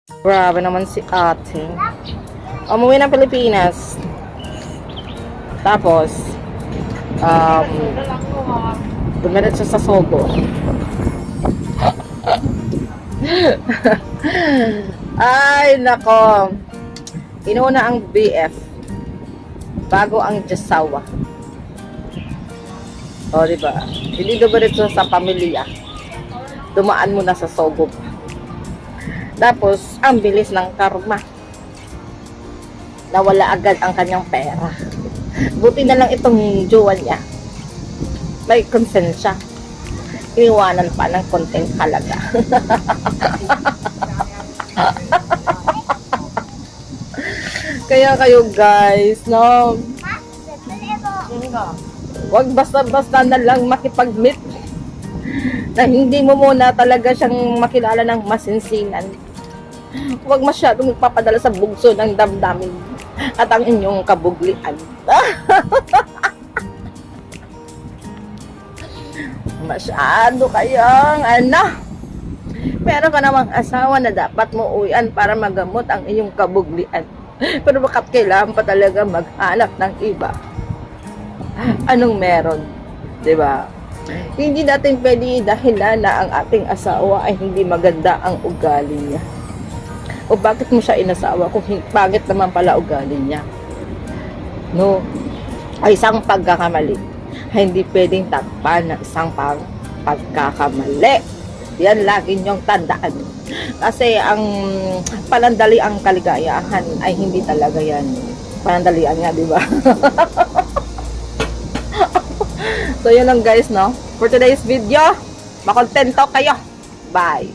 Grabe naman si ate. Umuwi ng Pilipinas. Tapos, dumiretso sa Sogo. Ay, nako. Inuna ang BF bago ang Jasawa. O, diba? Hindi dumiretso sa pamilya. Dumaan muna sa Sogo. Tapos, ang bilis ng karma. Nawala agad ang kanyang pera. Buti na lang itong jowa niya. May konsensya. Iniwanan pa ng konting halaga. Kaya kayo guys, no? Wag basta-basta na lang makipag-meet na hindi mo muna talaga siyang makilala ng masinsinan. Huwag masyadong magpapadala sa bugso ng damdamin at ang inyong kabuglian. Masyado kayang meron ka namang asawa na dapat mo uwian para magamot ang inyong kabuglian. Pero bakit kailangan pa talaga maghanap ng iba? Anong meron? 'Di ba? Hindi natin pwede dahilan na ang ating asawa ay hindi maganda ang ugali niya. O bakit mo siya inasawa kung bakit naman pala ugali niya? No, ay isang pagkakamali ay hindi pwedeng takpan ng isang pagkakamali. Yan lagi niyong tandaan. Kasi ang panandali ang kaligayahan ay hindi talaga yan. Panandalian nga, di ba? So yun lang guys, no? For today's video, makontento kayo. Bye!